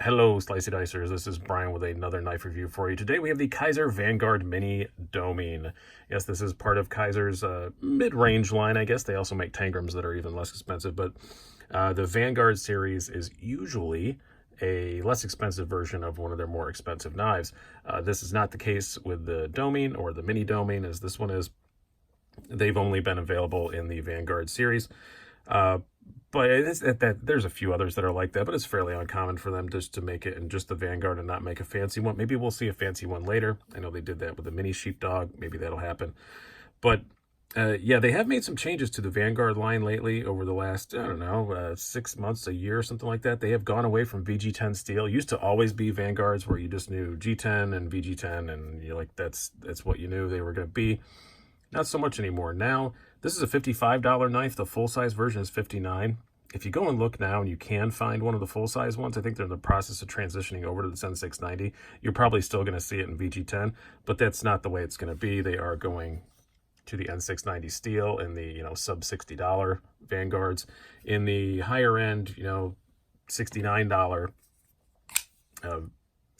Hello, Slicey Dicers. This is Brian with another knife review for you. Today we have the Kizer Vanguard Mini Domin. Yes, this is part of Kizer's mid-range line, I guess. They also make Tangrams that are even less expensive, but the Vanguard series is usually a less expensive version of one of their more expensive knives. This is not the case with the Domin or the Mini Domin, as this one is. They've only been available in the Vanguard series. But there's a few others that are like that, but it's fairly uncommon for them just to make it in just the Vanguard and not make a fancy one. Maybe we'll see a fancy one later. I know they did that with the Mini Sheepdog. Maybe that'll happen. But yeah, they have made some changes to the Vanguard line lately over the last, I don't know, 6 months, a year, something like that. They have gone away from VG10 steel. It used to always be Vanguards where you just knew G10 and VG10, and you're like, that's what you knew they were going to be. Not so much anymore. Now, this is a $55 knife. The full-size version is $59. If you go and look now, and you can find one of the full-size ones, I think they're in the process of transitioning over to the N690. You're probably still going to see it in VG10, but that's not the way it's going to be. They are going to the N690 steel in the, sub $60 Vanguards. In the higher end, $69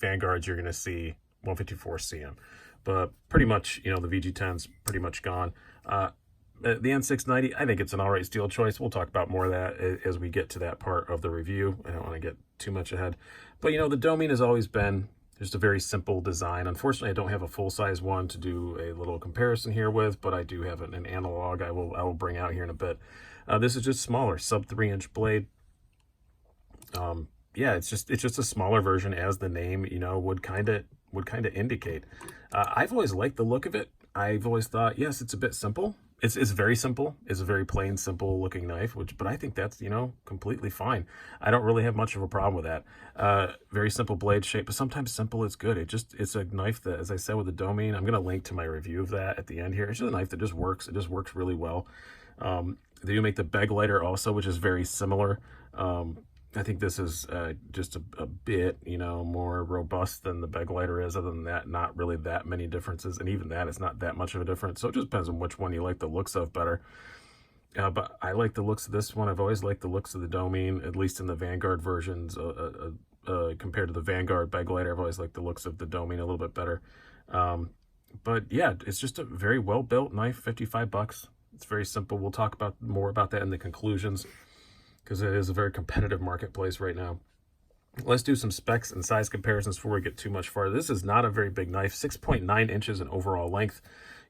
Vanguards, you're going to see 154 CM. But pretty much, the VG10's pretty much gone. The N690, I think it's an all right steel choice. We'll talk about more of that as we get to that part of the review. I don't want to get too much ahead. But, the Domin has always been just a very simple design. Unfortunately, I don't have a full-size one to do a little comparison here with, but I do have an analog I will bring out here in a bit. This is just smaller, sub 3-inch blade. Yeah, it's just a smaller version, as the name, would kind of indicate. I've always liked the look of it. I've always thought, yes, it's a bit simple. It's very simple. It's a very plain, simple looking knife, but I think that's, completely fine. I don't really have much of a problem with that. Very simple blade shape, but sometimes simple is good. It's a knife that, as I said with the Domin, I'm going to link to my review of that at the end here. It's just a knife that just works. It just works really well. They do make the beg lighter also, which is very similar. I think this is just a bit, more robust than the beg lighter is. Other than that, not really that many differences. And even that is not that much of a difference. So it just depends on which one you like the looks of better. But I like the looks of this one. I've always liked the looks of the Domin, at least in the Vanguard versions. Compared to the Vanguard beg lighter, I've always liked the looks of the Domin a little bit better. But yeah, it's just a very well-built knife, $55. It's very simple. We'll talk more about that in the conclusions, because it is a very competitive marketplace right now. Let's do some specs and size comparisons before we get too much farther. This is not a very big knife, 6.9 inches in overall length.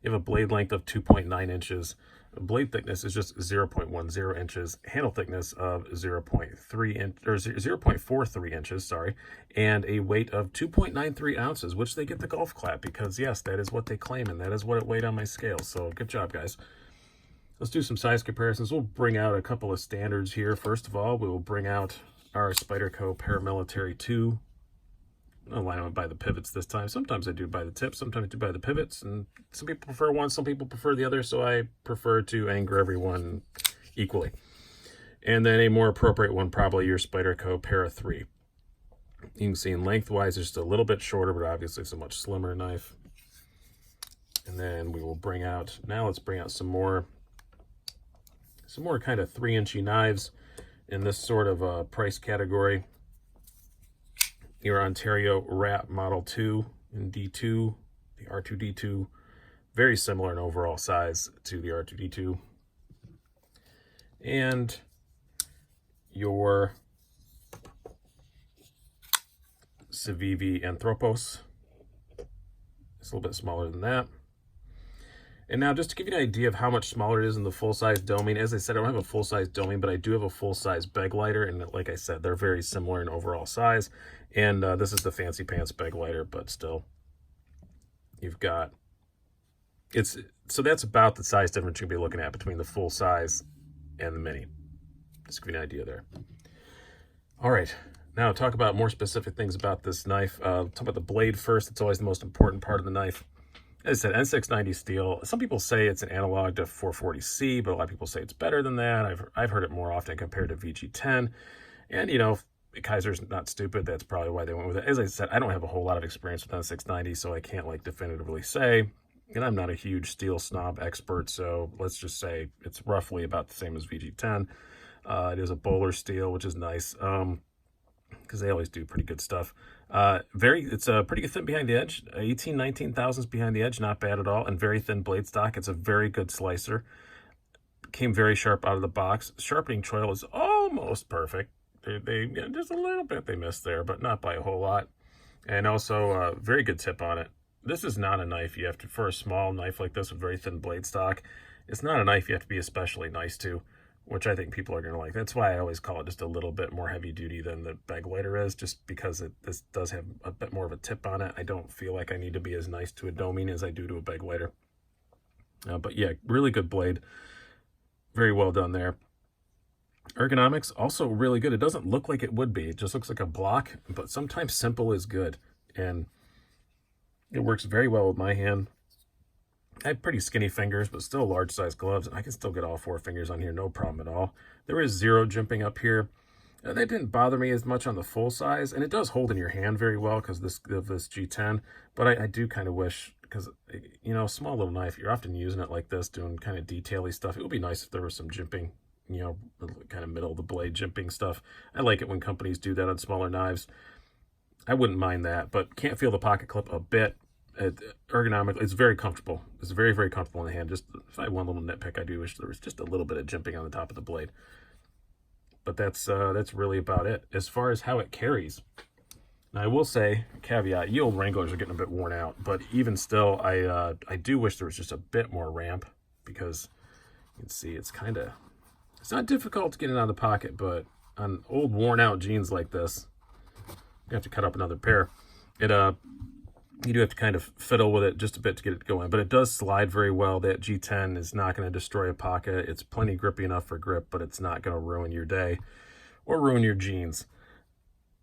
You have a blade length of 2.9 inches. Blade thickness is just 0.10 inches. Handle thickness of 0.43 inches, sorry, and a weight of 2.93 ounces, which they get the golf clap because, yes, that is what they claim, and that is what it weighed on my scale. So good job, guys. Let's do some size comparisons. We'll bring out a couple of standards here. First of all, we will bring out our Spyderco Paramilitary 2. I'll line them by the pivots this time. Sometimes I do by the tips, sometimes I do by the pivots, and some people prefer one, some people prefer the other, so I prefer to anger everyone equally. And then a more appropriate one, probably your Spyderco Para 3. You can see in lengthwise, it's just a little bit shorter, but obviously it's a much slimmer knife. And then we will bring out, let's bring out some more kind of 3-inchy knives in this sort of price category. Your Ontario Rat Model 2 in D2, the R2D2, very similar in overall size to the R2D2. And your Civivi Anthropos, it's a little bit smaller than that. And now, just to give you an idea of how much smaller it is in the full-size Domin, as I said, I don't have a full-size Domin, but I do have a full-size beg lighter, and like I said, they're very similar in overall size. And this is the fancy pants beg lighter, but still, you've got, so that's about the size difference you'll be looking at between the full-size and the Mini. Just to give you an idea there. All right, now talk about more specific things about this knife. Talk about the blade first. It's always the most important part of the knife. As I said, N690 steel. Some people say it's an analog to 440C, but a lot of people say it's better than that. I've heard it more often compared to VG10. And, Kizer's not stupid. That's probably why they went with it. As I said, I don't have a whole lot of experience with N690, so I can't, definitively say. And I'm not a huge steel snob expert, so let's just say it's roughly about the same as VG10. It is a bowler steel, which is nice. Because because they always do pretty good stuff. It's pretty thin behind the edge, 18, 19 thousandths behind the edge, not bad at all, and very thin blade stock. It's a very good slicer. Came very sharp out of the box. Sharpening choil is almost perfect. They just a little bit they missed there, but not by a whole lot. And also, very good tip on it. This is not a knife you have to, for a small knife like this with very thin blade stock, it's not a knife you have to be especially nice to, which I think people are going to like. That's why I always call it just a little bit more heavy duty than the bag lighter is, just because this does have a bit more of a tip on it. I don't feel like I need to be as nice to a Domin as I do to a bag lighter. But yeah, really good blade. Very well done there. Ergonomics, also really good. It doesn't look like it would be. It just looks like a block, but sometimes simple is good. And it works very well with my hand. I have pretty skinny fingers, but still large size gloves. I can still get all 4 fingers on here, no problem at all. There is 0 jimping up here. That didn't bother me as much on the full size, and it does hold in your hand very well because this G10. But I do kind of wish, because, you know, small little knife, you're often using it like this, doing kind of detail-y stuff. It would be nice if there was some jimping, you know, kind of middle of the blade jimping stuff. I like it when companies do that on smaller knives. I wouldn't mind that, but can't feel the pocket clip a bit. Ergonomically, it's very comfortable. It's very, very comfortable in the hand. Just if I had one little nitpick, I do wish there was just a little bit of jimping on the top of the blade. But that's really about it as far as how it carries. Now, I will say, caveat, ye old Wranglers are getting a bit worn out, but even still, I do wish there was just a bit more ramp, because you can see it's not difficult to get it out of the pocket, but on old worn out jeans like this, you have to cut up another pair. You do have to kind of fiddle with it just a bit to get it going, but it does slide very well. That G10 is not going to destroy a pocket. It's plenty grippy enough for grip, but it's not going to ruin your day or ruin your jeans.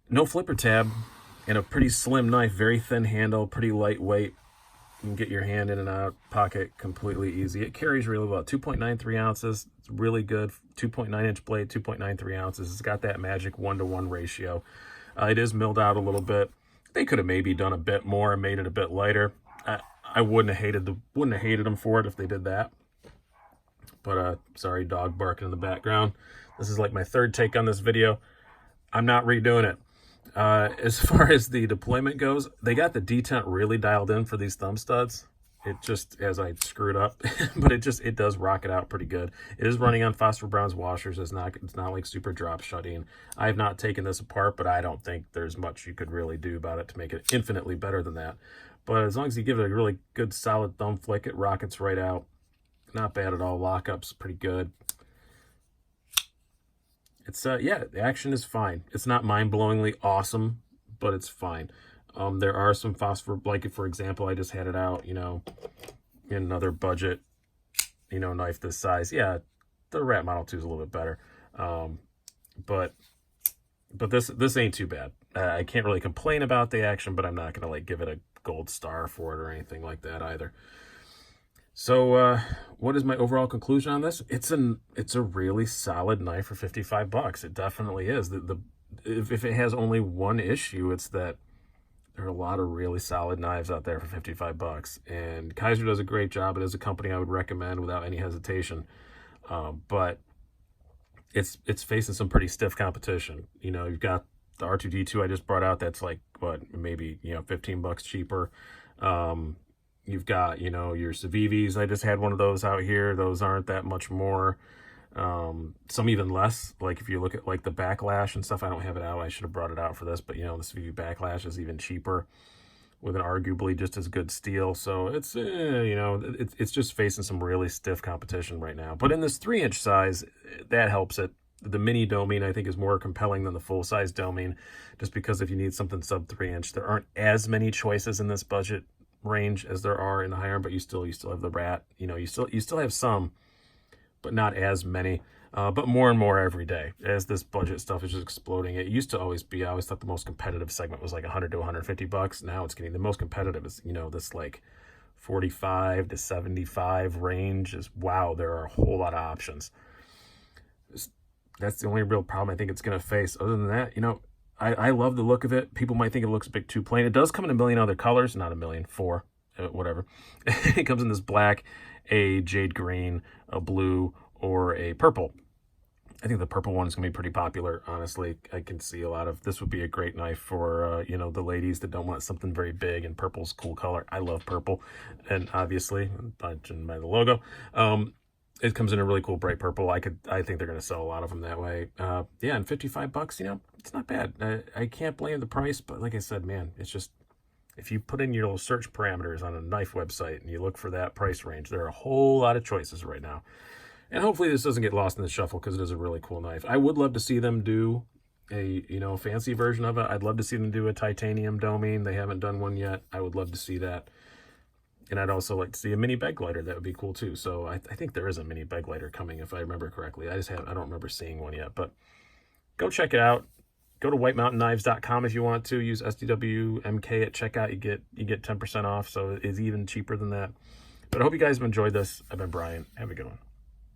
No flipper tab, and a pretty slim knife, very thin handle, pretty lightweight. You can get your hand in and out pocket completely easy. It carries really well. 2.93 ounces. It's really good. 2.9 inch blade, 2.93 ounces. It's got that magic 1-to-1 ratio. It is milled out a little bit. They could have maybe done a bit more and made it a bit lighter. I wouldn't have hated them for it if they did that. But sorry, dog barking in the background. This is like my 3rd take on this video. I'm not redoing it. As far as the deployment goes, they got the detent really dialed in for these thumb studs. It just, as I screwed up, but it does rock it out pretty good. It is running on phosphor bronze washers. It's not like super drop shutting. I have not taken this apart, but I don't think there's much you could really do about it to make it infinitely better than that. But as long as you give it a really good solid thumb flick, it rockets right out. Not bad at all. Lockup's pretty good. It's yeah, the action is fine. It's not mind-blowingly awesome, but it's fine. There are some phosphor, like for example, I just had it out, you know, in another budget, you know, knife this size. Yeah, the Rat Model 2 is a little bit better. But this ain't too bad. I can't really complain about the action, but I'm not going to like give it a gold star for it or anything like that either. So, what is my overall conclusion on this? It's a really solid knife for $55. It definitely is. If it has only one issue, it's that there are a lot of really solid knives out there for $55, and Kizer does a great job. It is a company I would recommend without any hesitation. But it's facing some pretty stiff competition. You know, you've got the R2D2 I just brought out. That's like, what, maybe, you know, $15 cheaper. You've got, you know, your Civivis. I just had one of those out here. Those aren't that much more. Some even less. Like if you look at like the Backlash and stuff, I don't have it out. I should have brought it out for this, but you know, the Civivi Backlash is even cheaper with an arguably just as good steel. So it's, you know, it's just facing some really stiff competition right now. But in this 3-inch size, that helps it. The mini Domin, I think, is more compelling than the full-size Domin, just because if you need something sub 3-inch, there aren't as many choices in this budget range as there are in the higher end, but you still have the Rat. You know, you still have some, but not as many. But more and more every day as this budget stuff is just exploding. It used to always be, I always thought the most competitive segment was like $100 to $150. Now it's getting, the most competitive is, you know, this like 45 to 75 range is, wow, there are a whole lot of options. That's the only real problem I think it's going to face. Other than that, you know, I love the look of it. People might think it looks a bit too plain. It does come in a million other colors, not a million, 4, whatever. It comes in this black, a jade green, a blue, or a purple. I think the purple one is going to be pretty popular, honestly. I can see a lot of, this would be a great knife for, you know, the ladies that don't want something very big, and purple's a cool color. I love purple, and obviously, judging by the logo, it comes in a really cool bright purple. I think they're going to sell a lot of them that way. Yeah, and $55, you know, it's not bad. I can't blame the price, but like I said, man, it's just, if you put in your little search parameters on a knife website and you look for that price range, there are a whole lot of choices right now. And hopefully this doesn't get lost in the shuffle, because it is a really cool knife. I would love to see them do a, you know, fancy version of it. I'd love to see them do a titanium Domin. They haven't done one yet. I would love to see that. And I'd also like to see a mini bed glider. That would be cool too. So I think there is a mini bed glider coming, if I remember correctly. I don't remember seeing one yet, but go check it out. Go to whitemountainKnives.com if you want to. Use SDWMK at checkout. You get 10% off, so it's even cheaper than that. But I hope you guys have enjoyed this. I've been Brian. Have a good one.